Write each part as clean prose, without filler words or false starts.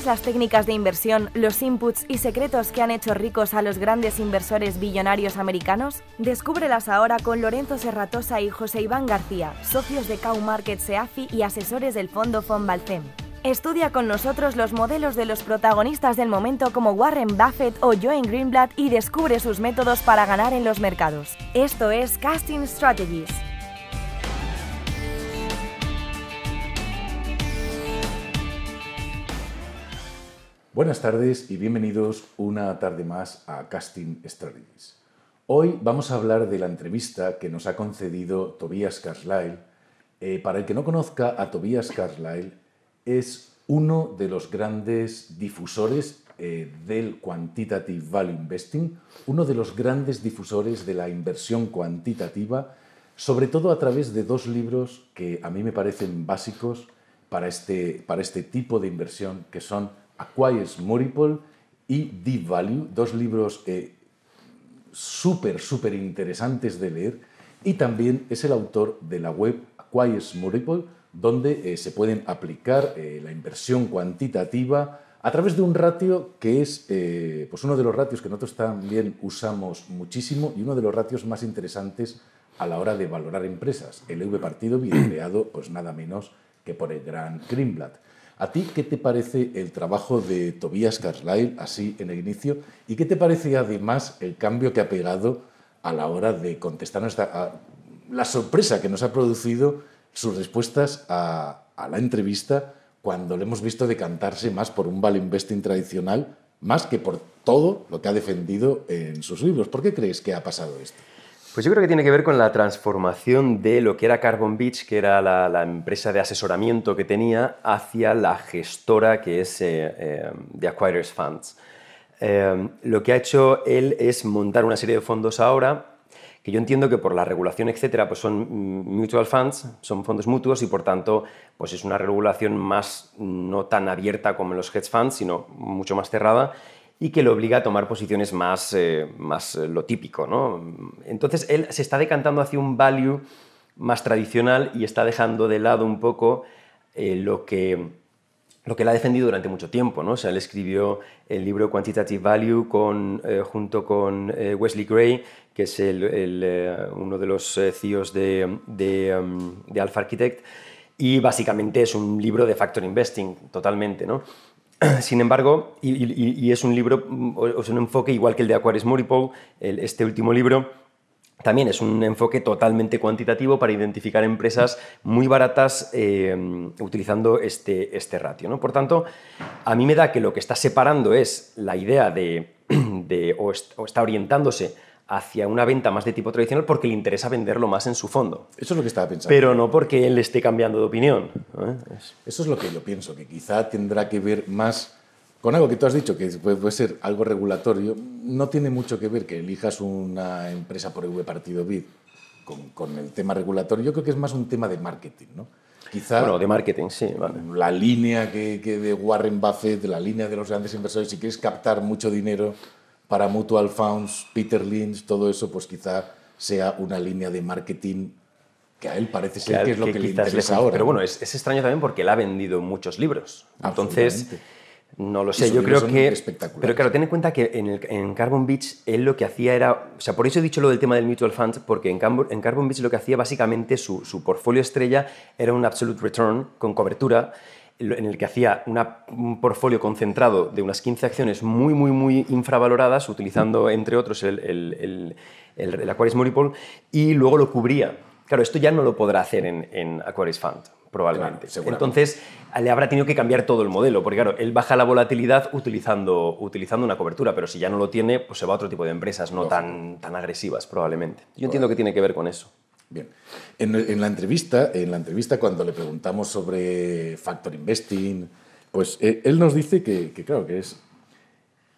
¿Conoces las técnicas de inversión, los inputs y secretos que han hecho ricos a los grandes inversores billonarios americanos? Descúbrelas ahora con Lorenzo Serratosa y José Iván García, socios de Cow Markets EAFI y asesores del fondo Fonvalcem. Estudia con nosotros los modelos de los protagonistas del momento como Warren Buffett o Joan Greenblatt y descubre sus métodos para ganar en los mercados. Esto es Casting Strategies. Buenas tardes y bienvenidos una tarde más a Casting Strategies. Hoy vamos a hablar de la entrevista que nos ha concedido Tobias Carlyle. Para el que no conozca a Tobias Carlyle, es uno de los grandes difusores del Quantitative Value Investing, uno de los grandes difusores de la inversión cuantitativa, sobre todo a través de dos libros que a mí me parecen básicos para este tipo de inversión, que son Acquires Multiple y Deep Value, dos libros súper interesantes de leer, y también es el autor de la web Acquires Multiple, donde se pueden aplicar la inversión cuantitativa a través de un ratio que es pues uno de los ratios que nosotros también usamos muchísimo y uno de los ratios más interesantes a la hora de valorar empresas, el EV/B, creado pues nada menos que por el gran Greenblatt. ¿A ti qué te parece el trabajo de Tobias Carlyle así en el inicio? ¿Y qué te parece además el cambio que ha pegado a la hora de contestarnos la sorpresa que nos ha producido sus respuestas a la entrevista cuando le hemos visto decantarse más por un value investing tradicional, más que por todo lo que ha defendido en sus libros? ¿Por qué crees que ha pasado esto? Pues yo creo que tiene que ver con la transformación de lo que era Carbon Beach, que era la empresa de asesoramiento que tenía, hacia la gestora que es The Acquirers Funds. Lo que ha hecho él es montar una serie de fondos ahora, que yo entiendo que por la regulación, etcétera, pues son mutual funds, son fondos mutuos y por tanto pues es una regulación más no tan abierta como en los hedge funds, sino mucho más cerrada, y que le obliga a tomar posiciones más lo típico, ¿no? Entonces él se está decantando hacia un value más tradicional y está dejando de lado un poco lo que él ha defendido durante mucho tiempo, ¿no? O sea, él escribió el libro Quantitative Value junto con Wesley Gray, que es uno de los CEOs de Alpha Architect, y básicamente es un libro de factor investing totalmente, ¿no? Sin embargo, y es un libro, es un enfoque igual que el de Acquires Multiple, este último libro, también es un enfoque totalmente cuantitativo para identificar empresas muy baratas utilizando este ratio, ¿no? Por tanto, a mí me da que lo que está separando es la idea o está orientándose hacia una venta más de tipo tradicional porque le interesa venderlo más en su fondo. Eso es lo que estaba pensando. Pero no porque él esté cambiando de opinión, ¿eh? Eso es lo que yo pienso, que quizá tendrá que ver más con algo que tú has dicho, que puede ser algo regulatorio. No tiene mucho que ver que elijas una empresa por EV/B con el tema regulatorio. Yo creo que es más un tema de marketing, ¿no? Quizá bueno, de marketing, sí. Vale. La línea que de Warren Buffett, la línea de los grandes inversores, si quieres captar mucho dinero para mutual funds, Peter Lynch, todo eso, pues quizá sea una línea de marketing que a él parece ser que es lo que le interesa ahora. Pero bueno, es extraño también porque él ha vendido muchos libros. Entonces, no lo sé, yo creo que... Pero claro, ten en cuenta que en Carbon Beach él lo que hacía era... O sea, por eso he dicho lo del tema del mutual funds, porque en Carbon Beach lo que hacía básicamente su portfolio estrella era un absolute return con cobertura, en el que hacía un portfolio concentrado de unas 15 acciones muy infravaloradas, utilizando, entre otros, el Acquires Multiple, y luego lo cubría. Claro, esto ya no lo podrá hacer en Acquires Fund, probablemente. Claro, entonces, le habrá tenido que cambiar todo el modelo, porque claro, él baja la volatilidad utilizando una cobertura, pero si ya no lo tiene, pues se va a otro tipo de empresas, no tan agresivas, probablemente. Yo entiendo que tiene que ver con eso. Bien. En la entrevista, cuando le preguntamos sobre factor investing, pues él nos dice que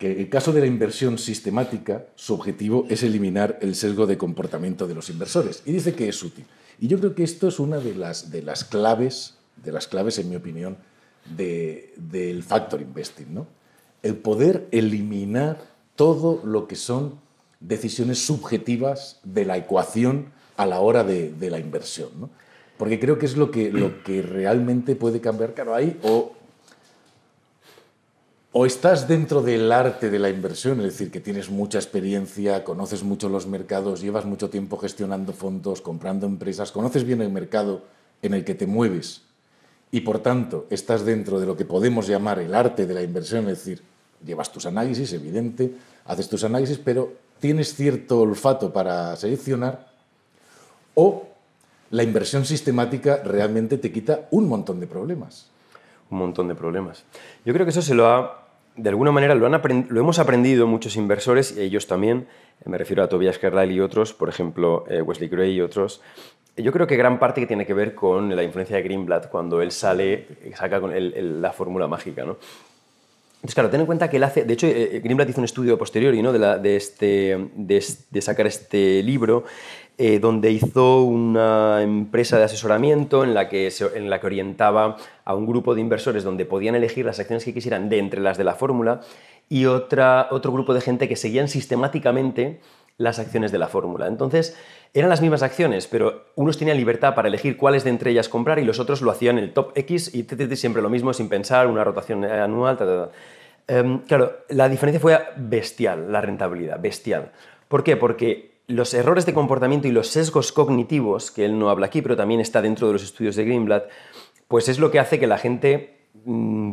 el caso de la inversión sistemática, su objetivo es eliminar el sesgo de comportamiento de los inversores. Y dice que es útil. Y yo creo que esto es una de las claves, en mi opinión, del factor investing, ¿no? El poder eliminar todo lo que son decisiones subjetivas de la ecuación a la hora de la inversión, ¿no? Porque creo que es lo que realmente puede cambiar. Claro, ahí o estás dentro del arte de la inversión, es decir, que tienes mucha experiencia, conoces mucho los mercados, llevas mucho tiempo gestionando fondos, comprando empresas, conoces bien el mercado en el que te mueves y, por tanto, estás dentro de lo que podemos llamar el arte de la inversión, es decir, llevas tus análisis, evidente, haces tus análisis, pero tienes cierto olfato para seleccionar, o la inversión sistemática realmente te quita un montón de problemas. Un montón de problemas. Yo creo que eso de alguna manera lo hemos aprendido muchos inversores, y ellos también, me refiero a Tobias Carlyle y otros, por ejemplo, Wesley Gray y otros. Yo creo que gran parte que tiene que ver con la influencia de Greenblatt cuando él saca con la fórmula mágica, ¿no? Entonces, claro, ten en cuenta que él hace... De hecho, Greenblatt hizo un estudio posteriori, ¿no?, de sacar este libro, donde hizo una empresa de asesoramiento en la que orientaba a un grupo de inversores donde podían elegir las acciones que quisieran de entre las de la fórmula, y otro grupo de gente que seguían sistemáticamente las acciones de la fórmula. Entonces, eran las mismas acciones, pero unos tenían libertad para elegir cuáles de entre ellas comprar y los otros lo hacían en el top X y siempre lo mismo, sin pensar, una rotación anual. Claro, la diferencia fue bestial, la rentabilidad, bestial. ¿Por qué? Porque los errores de comportamiento y los sesgos cognitivos, que él no habla aquí, pero también está dentro de los estudios de Greenblatt, pues es lo que hace que la gente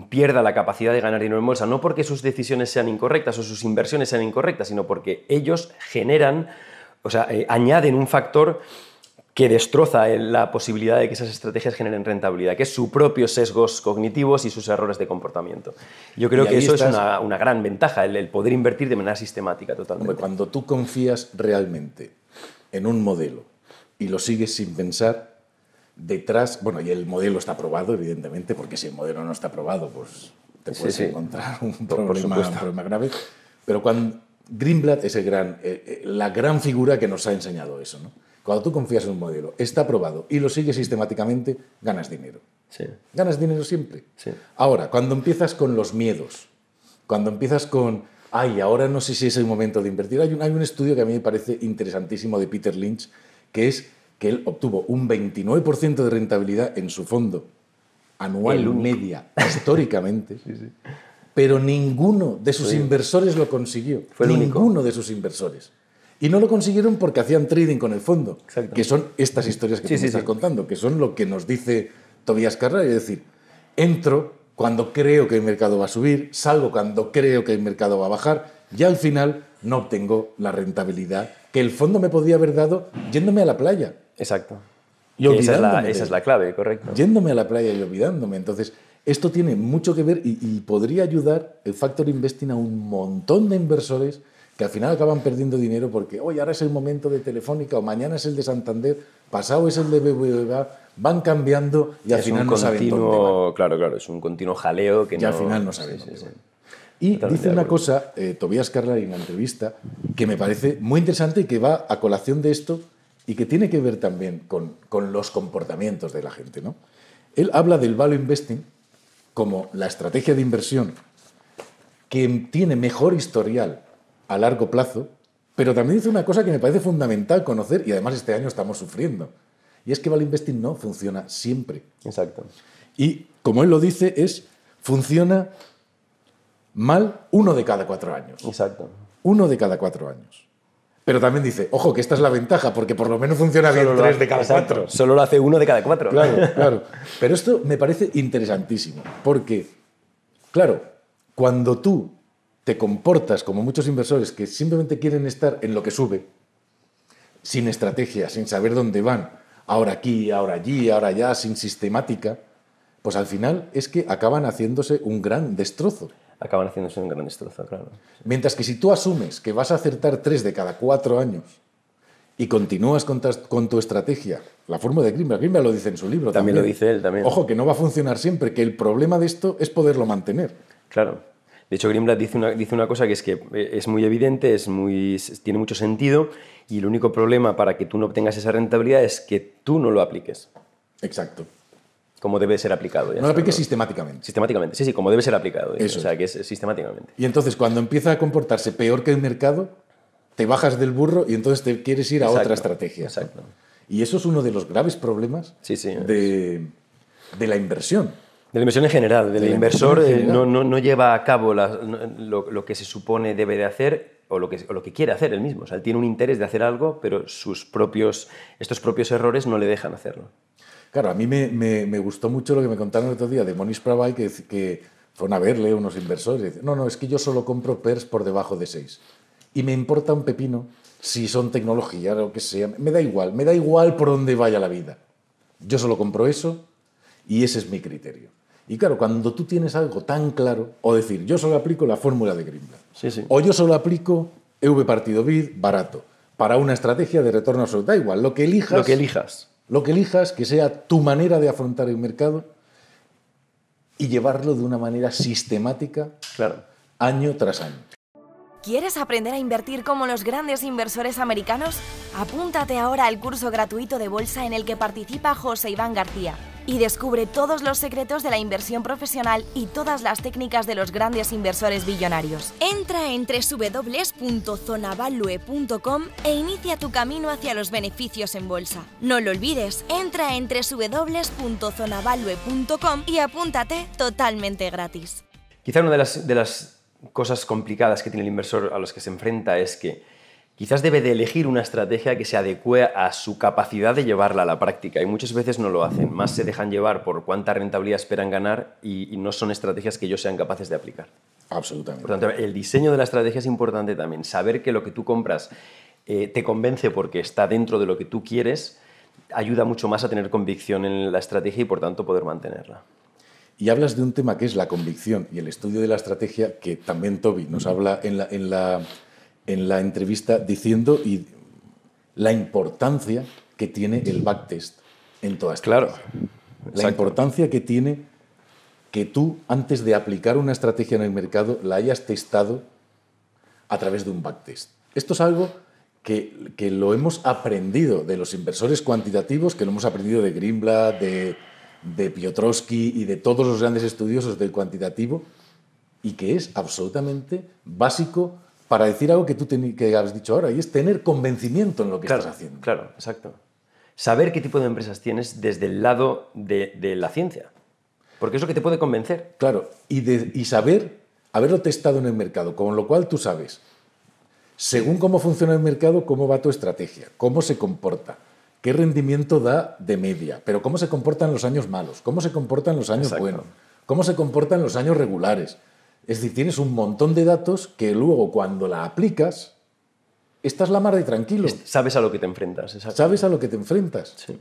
pierda la capacidad de ganar dinero en bolsa, no porque sus decisiones sean incorrectas o sus inversiones sean incorrectas, sino porque ellos generan, o sea, añaden un factor que destroza la posibilidad de que esas estrategias generen rentabilidad, que es sus propios sesgos cognitivos y sus errores de comportamiento. Yo creo que eso es una gran ventaja, el poder invertir de manera sistemática totalmente. Hombre, cuando tú confías realmente en un modelo y lo sigues sin pensar, detrás, bueno, y el modelo está probado, evidentemente, porque si el modelo no está probado, pues te puedes encontrar un problema grave. Pero cuando Greenblatt es la gran figura que nos ha enseñado eso, ¿no? Cuando tú confías en un modelo, está probado y lo sigues sistemáticamente, ganas dinero. Sí. Ganas dinero siempre. Sí. Ahora, cuando empiezas con los miedos, cuando empiezas con, ahora no sé si es el momento de invertir, hay un estudio que a mí me parece interesantísimo de Peter Lynch, que es que él obtuvo un 29% de rentabilidad en su fondo anual media, históricamente, pero ninguno de sus inversores lo consiguió. Fue el ninguno único. de sus inversores. Y no lo consiguieron porque hacían trading con el fondo, Exacto. que son estas historias que tú me estás contando, que son lo que nos dice Tobias Carrera, es decir, entro cuando creo que el mercado va a subir, salgo cuando creo que el mercado va a bajar, y al final no obtengo la rentabilidad que el fondo me podría haber dado yéndome a la playa. Exacto. Y olvidándome esa es la clave, correcto. Yéndome a la playa y olvidándome. Entonces, esto tiene mucho que ver y podría ayudar el Factor Investing a un montón de inversores que al final acaban perdiendo dinero porque hoy ahora es el momento de Telefónica o mañana es el de Santander, pasado es el de BBVA, van cambiando y al final no saben dónde van. Claro, es un continuo jaleo que al final no saben dónde van. Y dice una cosa, Tobias Carlyle en la entrevista, que me parece muy interesante y que va a colación de esto y que tiene que ver también con los comportamientos de la gente, ¿no? Él habla del value investing como la estrategia de inversión que tiene mejor historial a largo plazo, pero también dice una cosa que me parece fundamental conocer y además este año estamos sufriendo, y es que value investing no funciona siempre. Exacto. Y como él lo dice, funciona mal 1 de cada 4 años. Exacto. 1 de cada 4 años. Pero también dice, ojo, que esta es la ventaja, porque por lo menos funciona bien 3 de cada 4. Solo lo hace 1 de cada 4. Claro. Pero esto me parece interesantísimo, porque, claro, cuando tú te comportas como muchos inversores que simplemente quieren estar en lo que sube, sin estrategia, sin saber dónde van, ahora aquí, ahora allí, ahora allá, sin sistemática, pues al final es que acaban haciéndose un gran destrozo. Acaban haciéndose un gran destrozo, claro. Mientras que si tú asumes que vas a acertar 3 de cada 4 años y continúas con tu estrategia, la fórmula de Greenblatt lo dice en su libro. También lo dice él, también. Ojo, que no va a funcionar siempre, que el problema de esto es poderlo mantener. Claro. De hecho, Greenblatt dice una cosa que es muy evidente, tiene mucho sentido, y el único problema para que tú no obtengas esa rentabilidad es que tú no lo apliques. Exacto. Como debe ser aplicado. No lo apliques sistemáticamente. Sistemáticamente, sí, como debe ser aplicado. Eso. O sea, que es sistemáticamente. Y entonces, cuando empieza a comportarse peor que el mercado, te bajas del burro y entonces te quieres ir a otra estrategia. Exacto. Y eso es uno de los graves problemas de la inversión. De la inversión en general, del De la inversor inversión en general. no lleva a cabo lo que se supone debe de hacer o lo que quiere hacer él mismo. O sea, él tiene un interés de hacer algo, pero estos propios errores no le dejan hacerlo. Claro, a mí me gustó mucho lo que me contaron el otro día de Monish Prabhai, que fueron a verle unos inversores y dicen, no, es que yo solo compro PERS por debajo de 6. Y me importa un pepino si son tecnología o lo que sea. Me da igual por dónde vaya la vida. Yo solo compro eso y ese es mi criterio. Y claro, cuando tú tienes algo tan claro, o decir, yo solo aplico la fórmula de Greenblatt, Sí. o yo solo aplico EV partido BID barato, para una estrategia de retorno absoluto, da igual, lo que elijas, que sea tu manera de afrontar el mercado y llevarlo de una manera sistemática, Claro. año tras año. ¿Quieres aprender a invertir como los grandes inversores americanos? Apúntate ahora al curso gratuito de bolsa en el que participa José Iván García y descubre todos los secretos de la inversión profesional y todas las técnicas de los grandes inversores billonarios. Entra en www.zonavalue.com e inicia tu camino hacia los beneficios en bolsa. No lo olvides, entra en www.zonavalue.com y apúntate totalmente gratis. Quizá una de las cosas complicadas que tiene el inversor a los que se enfrenta es que quizás debe de elegir una estrategia que se adecue a su capacidad de llevarla a la práctica y muchas veces no lo hacen, más se dejan llevar por cuánta rentabilidad esperan ganar y no son estrategias que ellos sean capaces de aplicar. Absolutamente. Por tanto, el diseño de la estrategia es importante también, saber que lo que tú compras te convence porque está dentro de lo que tú quieres, ayuda mucho más a tener convicción en la estrategia y por tanto poder mantenerla. Y hablas de un tema que es la convicción y el estudio de la estrategia, que también Toby nos habla en la entrevista diciendo y la importancia que tiene el backtest en toda estrategia. Claro. La Exacto. importancia que tiene que tú, antes de aplicar una estrategia en el mercado, la hayas testado a través de un backtest. Esto es algo que lo hemos aprendido de los inversores cuantitativos, que lo hemos aprendido de Greenblatt, de Piotrowski y de todos los grandes estudiosos del cuantitativo, y que es absolutamente básico para decir algo que tú que has dicho ahora, y es tener convencimiento en lo que estás haciendo. Claro, exacto. Saber qué tipo de empresas tienes desde el lado de la ciencia, porque es lo que te puede convencer. Claro, y saber, haberlo testado en el mercado, con lo cual tú sabes, según cómo funciona el mercado, cómo va tu estrategia, cómo se comporta, qué rendimiento da de media, pero cómo se comporta en los años malos, cómo se comporta en los años Exacto. buenos, cómo se comporta en los años regulares. Es decir, tienes un montón de datos que luego cuando la aplicas, estás la mar de tranquilo. Sabes a lo que te enfrentas. Exacto. Sabes a lo que te enfrentas. Sí.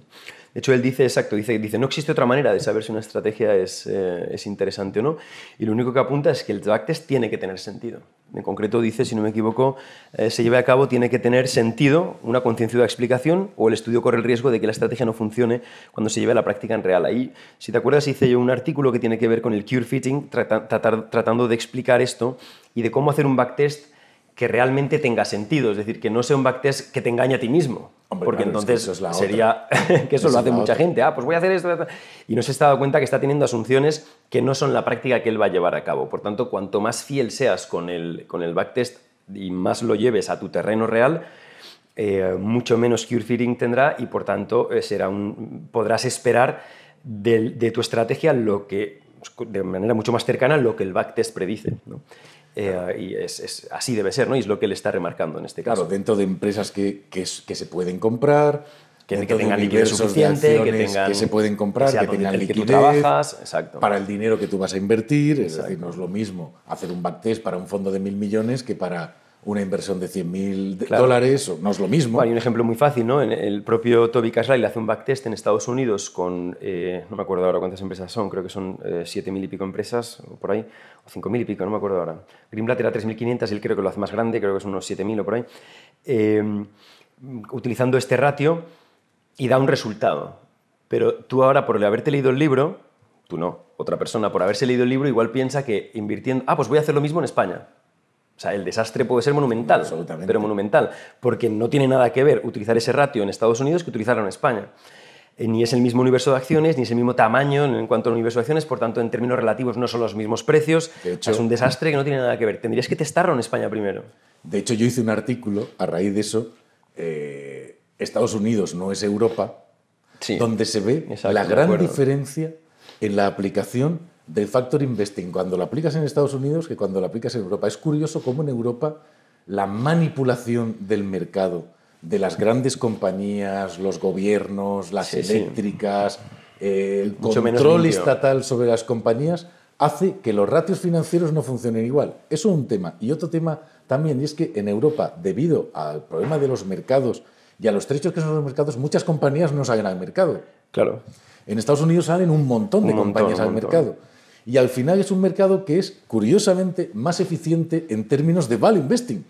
De hecho, él dice, exacto, dice, no existe otra manera de saber si una estrategia es interesante o no, y lo único que apunta es que el backtest tiene que tener sentido. En concreto dice, si no me equivoco, se lleve a cabo, tiene que tener sentido, una concienzuda explicación, o el estudio corre el riesgo de que la estrategia no funcione cuando se lleve a la práctica en real. Ahí, si te acuerdas, hice yo un artículo que tiene que ver con el cure fitting, tratando de explicar esto y de cómo hacer un backtest que realmente tenga sentido, es decir, que no sea un backtest que te engañe a ti mismo. Hombre, porque claro, entonces es que eso es sería que eso lo hace mucha gente. Pues voy a hacer esto. Y no se está dando cuenta que está teniendo asunciones que no son la práctica que él va a llevar a cabo. Por tanto, cuanto más fiel seas con el backtest y más lo lleves a tu terreno real, mucho menos cure fitting tendrá y, por tanto, podrás esperar de tu estrategia de manera mucho más cercana lo que el backtest predice, ¿no? Y así debe ser, ¿no? Y es lo que él está remarcando en este caso. Claro, dentro de empresas que se pueden comprar, que dentro de tengan liquidez universos de suficiente, acciones que se pueden comprar, que tengan que liquidez tú trabajas, exacto. para el dinero que tú vas a invertir. Es decir, no es lo mismo hacer un backtest para un fondo de 1.000 millones que para una inversión de 100.000 dólares. No es lo mismo. Hay un ejemplo muy fácil, ¿no? El propio Toby Cashley hace un backtest en Estados Unidos con, no me acuerdo ahora cuántas empresas son, creo que son 7.000 y pico empresas, o por ahí, o 5.000 y pico, no me acuerdo ahora. Greenblatt era 3.500 y él creo que lo hace más grande, creo que son unos 7.000 o por ahí. Utilizando este ratio y da un resultado. Pero tú ahora, por haberte leído el libro, tú no, otra persona, por haberse leído el libro, igual piensa que invirtiendo, pues voy a hacer lo mismo en España. O sea, el desastre puede ser monumental, pero monumental, porque no tiene nada que ver utilizar ese ratio en Estados Unidos que utilizarlo en España. Ni es el mismo universo de acciones, ni es el mismo tamaño en cuanto al universo de acciones, por tanto, en términos relativos no son los mismos precios. De hecho, es un desastre que no tiene nada que ver. Tendrías que testarlo en España primero. De hecho, yo hice un artículo a raíz de eso. Estados Unidos no es Europa, Sí, donde se ve exacto, la de gran acuerdo. diferencia en la aplicación del Factor Investing, cuando lo aplicas en Estados Unidos que cuando lo aplicas en Europa. Es curioso cómo en Europa la manipulación del mercado, de las grandes compañías, los gobiernos, las eléctricas, el control estatal sobre las compañías, hace que los ratios financieros no funcionen igual. Eso es un tema. Y otro tema también, y es que en Europa, debido al problema de los mercados y a los estrechos que son los mercados, muchas compañías no salen al mercado. Claro. En Estados Unidos salen un montón de compañías al mercado. Y al final es un mercado que es, curiosamente, más eficiente en términos de value investing.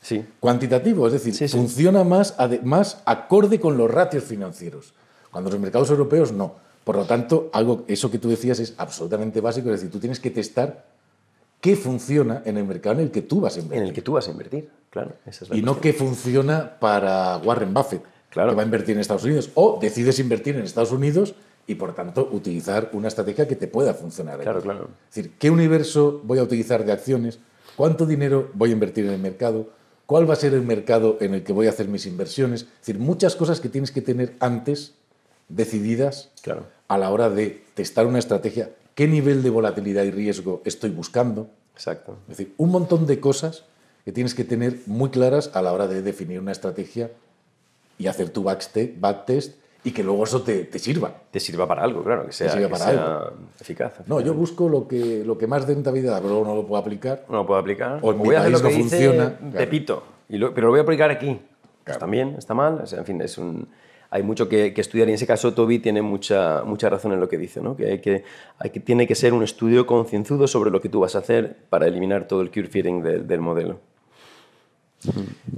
Sí. Cuantitativo, es decir, funciona más acorde con los ratios financieros. Cuando los mercados europeos no. Por lo tanto, eso que tú decías es absolutamente básico. Es decir, tú tienes que testar qué funciona en el mercado en el que tú vas a invertir. En el que tú vas a invertir, claro. Esa es la y no qué funciona para Warren Buffett, que va a invertir en Estados Unidos. O decides invertir en Estados Unidos y, por tanto, utilizar una estrategia que te pueda funcionar. Claro, claro. Es decir, ¿qué universo voy a utilizar de acciones? ¿Cuánto dinero voy a invertir en el mercado? ¿Cuál va a ser el mercado en el que voy a hacer mis inversiones? Es decir, muchas cosas que tienes que tener antes decididas a la hora de testar una estrategia. ¿Qué nivel de volatilidad y riesgo estoy buscando? Exacto. Es decir, un montón de cosas que tienes que tener muy claras a la hora de definir una estrategia y hacer tu backtest y que luego eso te sirva. Te sirva para algo, claro, que sea eficaz. No, yo busco lo que más de rentabilidad, pero luego no lo puedo aplicar. No lo puedo aplicar. O en mi país no funciona. Pepito, pero lo voy a aplicar aquí. Pues también, está mal. O sea, en fin, hay mucho que estudiar y en ese caso Toby tiene mucha razón en lo que dice, ¿no? Que tiene que ser un estudio concienzudo sobre lo que tú vas a hacer para eliminar todo el curve fitting del modelo.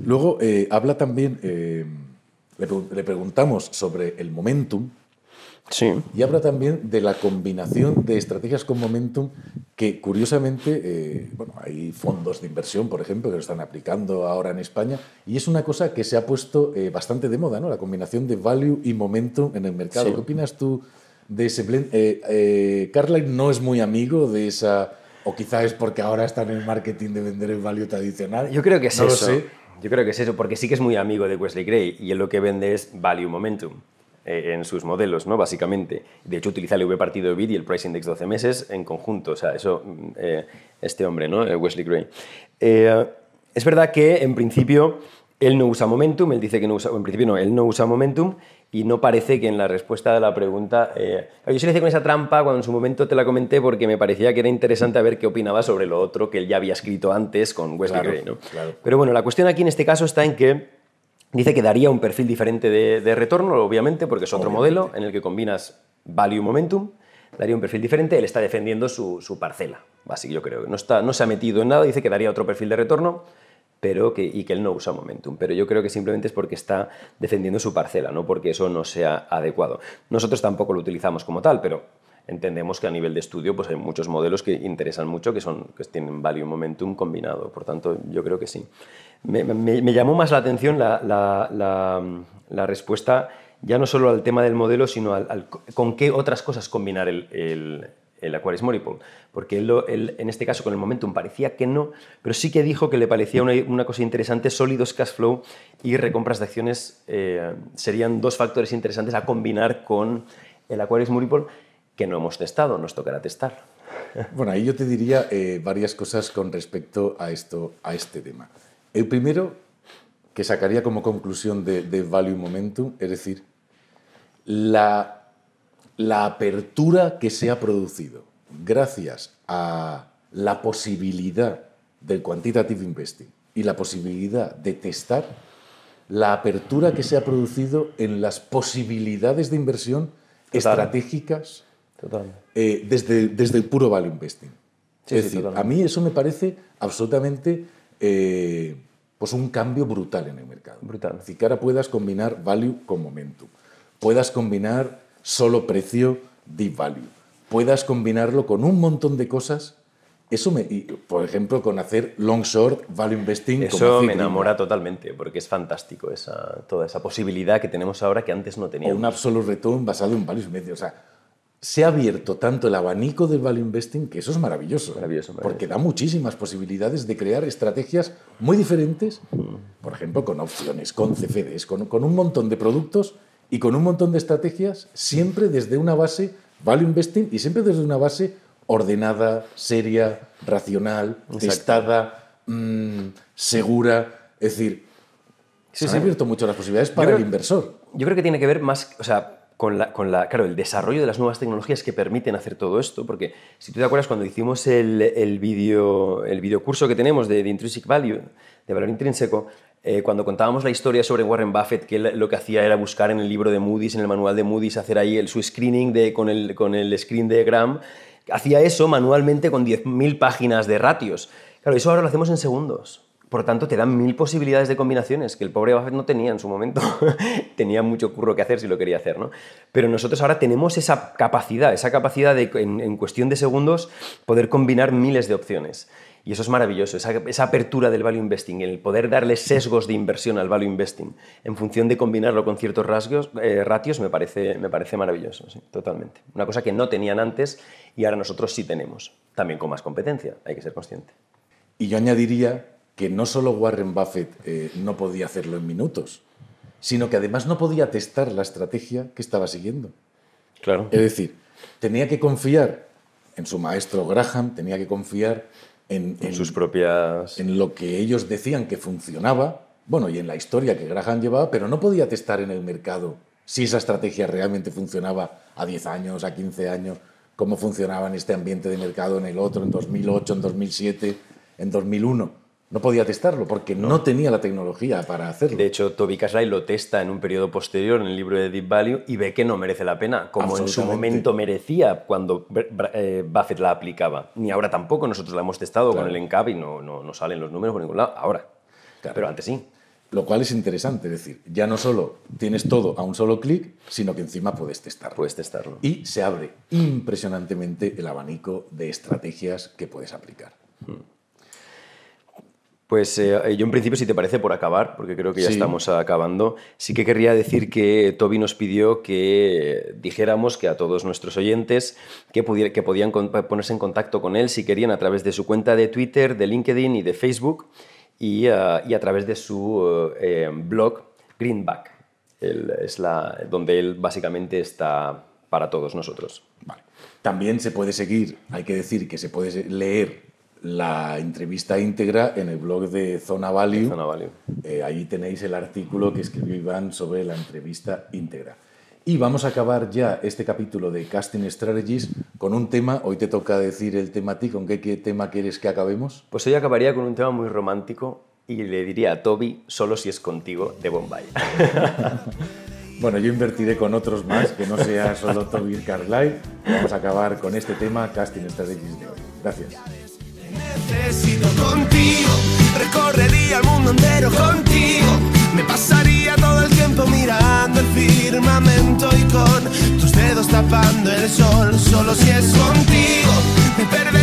Luego habla también, le preguntamos sobre el momentum. Sí. Y habla también de la combinación de estrategias con momentum que, curiosamente, hay fondos de inversión, por ejemplo, que lo están aplicando ahora en España y es una cosa que se ha puesto bastante de moda, ¿no? La combinación de value y momentum en el mercado. Sí. ¿Qué opinas tú de ese blend? Carlyle no es muy amigo de esa... O quizá es porque ahora está en el marketing de vender el value tradicional. Yo creo que es no eso. Lo sé. Yo creo que es eso, porque sí que es muy amigo de Wesley Gray y él lo que vende es value momentum en sus modelos, ¿no? Básicamente. De hecho, utiliza el V partido de BID y el Price Index 12 meses en conjunto. O sea, eso, este hombre, ¿no? Wesley Gray. Es verdad que, en principio, él no usa momentum. Él dice que no usa... En principio, no, él no usa momentum y no parece que en la respuesta de la pregunta... yo sí le hice con esa trampa cuando en su momento te la comenté porque me parecía que era interesante a ver qué opinaba sobre lo otro que él ya había escrito antes con Wesley Gray, ¿no? Claro. Pero bueno, la cuestión aquí en este caso está en que dice que daría un perfil diferente de retorno, obviamente, porque es otro modelo en el que combinas value momentum, daría un perfil diferente. Él está defendiendo su parcela, básicamente, yo creo. No se ha metido en nada, dice que daría otro perfil de retorno, y que él no usa momentum. Pero yo creo que simplemente es porque está defendiendo su parcela, no porque eso no sea adecuado. Nosotros tampoco lo utilizamos como tal, pero entendemos que a nivel de estudio pues hay muchos modelos que interesan mucho, que tienen value momentum combinado. Por tanto, yo creo que sí. Me llamó más la atención la respuesta, ya no solo al tema del modelo, sino con qué otras cosas combinar el Aquarius Moripol. Porque él, en este caso, con el momentum parecía que no, pero sí que dijo que le parecía una cosa interesante, sólidos cash flow y recompras de acciones serían dos factores interesantes a combinar con el Aquarius Moripol, que no hemos testado, nos tocará testar. Bueno, ahí yo te diría varias cosas con respecto a este tema. El primero, que sacaría como conclusión de Value Momentum, es decir, la apertura que se ha producido gracias a la posibilidad del Quantitative Investing y la posibilidad de testar, la apertura que se ha producido en las posibilidades de inversión estratégicas desde el puro Value Investing. Sí, es decir, a mí eso me parece absolutamente pues un cambio brutal en el mercado. Brutal. Es decir, que ahora puedas combinar value con momentum, puedas combinar solo precio, deep value, puedas combinarlo con un montón de cosas. Eso por ejemplo, con hacer long short, value investing. Eso me enamora totalmente, porque es fantástico toda esa posibilidad que tenemos ahora que antes no teníamos. O un absolute return basado en value investing. O sea, se ha abierto tanto el abanico del value investing que eso es maravilloso. Maravilloso. Porque da muchísimas posibilidades de crear estrategias muy diferentes, por ejemplo, con opciones, con CFDs, con un montón de productos y con un montón de estrategias, siempre desde una base Value Investing, y siempre desde una base ordenada, seria, racional, testada, segura. Es decir, se han abierto mucho las posibilidades para el inversor. Yo creo que tiene que ver más, o sea, claro, el desarrollo de las nuevas tecnologías que permiten hacer todo esto, porque si tú te acuerdas cuando hicimos el videocurso que tenemos de Intrinsic Value, de valor intrínseco, cuando contábamos la historia sobre Warren Buffett, que lo que hacía era buscar en el libro de Moody's, en el manual de Moody's, hacer ahí su screening con el screen de Graham, hacía eso manualmente con 10.000 páginas de ratios. Claro, eso ahora lo hacemos en segundos. Por tanto, te dan 1000 posibilidades de combinaciones que el pobre Buffett no tenía en su momento. Tenía mucho curro que hacer si lo quería hacer, ¿no? Pero nosotros ahora tenemos esa capacidad de, en cuestión de segundos, poder combinar miles de opciones. Y eso es maravilloso, esa apertura del value investing, el poder darle sesgos de inversión al value investing en función de combinarlo con ciertos ratios, me parece maravilloso, sí, totalmente. Una cosa que no tenían antes y ahora nosotros sí tenemos, también con más competencia, hay que ser consciente. Y yo añadiría que no solo Warren Buffett no podía hacerlo en minutos, sino que además no podía testar la estrategia que estaba siguiendo. Claro. Es decir, tenía que confiar en su maestro Graham, tenía que confiar en sus propias... en lo que ellos decían que funcionaba, bueno, y en la historia que Graham llevaba, pero no podía testar en el mercado si esa estrategia realmente funcionaba a 10 años, a 15 años, cómo funcionaba en este ambiente de mercado, en el otro, en 2008, en 2007, en 2001. No podía testarlo porque no tenía la tecnología para hacerlo. De hecho, Toby Cashley lo testa en un periodo posterior en el libro de Deep Value y ve que no merece la pena, como en su momento merecía cuando Buffett la aplicaba. Ni ahora tampoco, nosotros la hemos testado con el NCAP y no salen los números por ningún lado, ahora. Claro. Pero antes sí. Lo cual es interesante, es decir, ya no solo tienes todo a un solo clic, sino que encima puedes testarlo. Puedes testarlo. Y se abre impresionantemente el abanico de estrategias que puedes aplicar. Pues yo en principio, si te parece, por acabar, porque creo que ya estamos acabando, sí que querría decir que Toby nos pidió que dijéramos que a todos nuestros oyentes que podían ponerse en contacto con él si querían a través de su cuenta de Twitter, de LinkedIn y de Facebook y a través de su blog Greenback, donde él básicamente está para todos nosotros. Vale. También se puede seguir, hay que decir que se puede leer la entrevista íntegra en el blog de Zona Value. Zona Value. Ahí tenéis el artículo que escribió Iván sobre la entrevista íntegra. Y vamos a acabar ya este capítulo de Casting Strategies con un tema. Hoy te toca decir el tema a ti. ¿Con qué tema quieres que acabemos? Pues hoy acabaría con un tema muy romántico y le diría a Toby, solo si es contigo, de Bombay. Bueno, yo invertiré con otros más, que no sea solo Toby Carlyle. Vamos a acabar con este tema, Casting Strategies de hoy. Gracias. Necesito contigo, recorrería el mundo entero contigo. Me pasaría todo el tiempo mirando el firmamento y con tus dedos tapando el sol. Solo si es contigo, me perdería.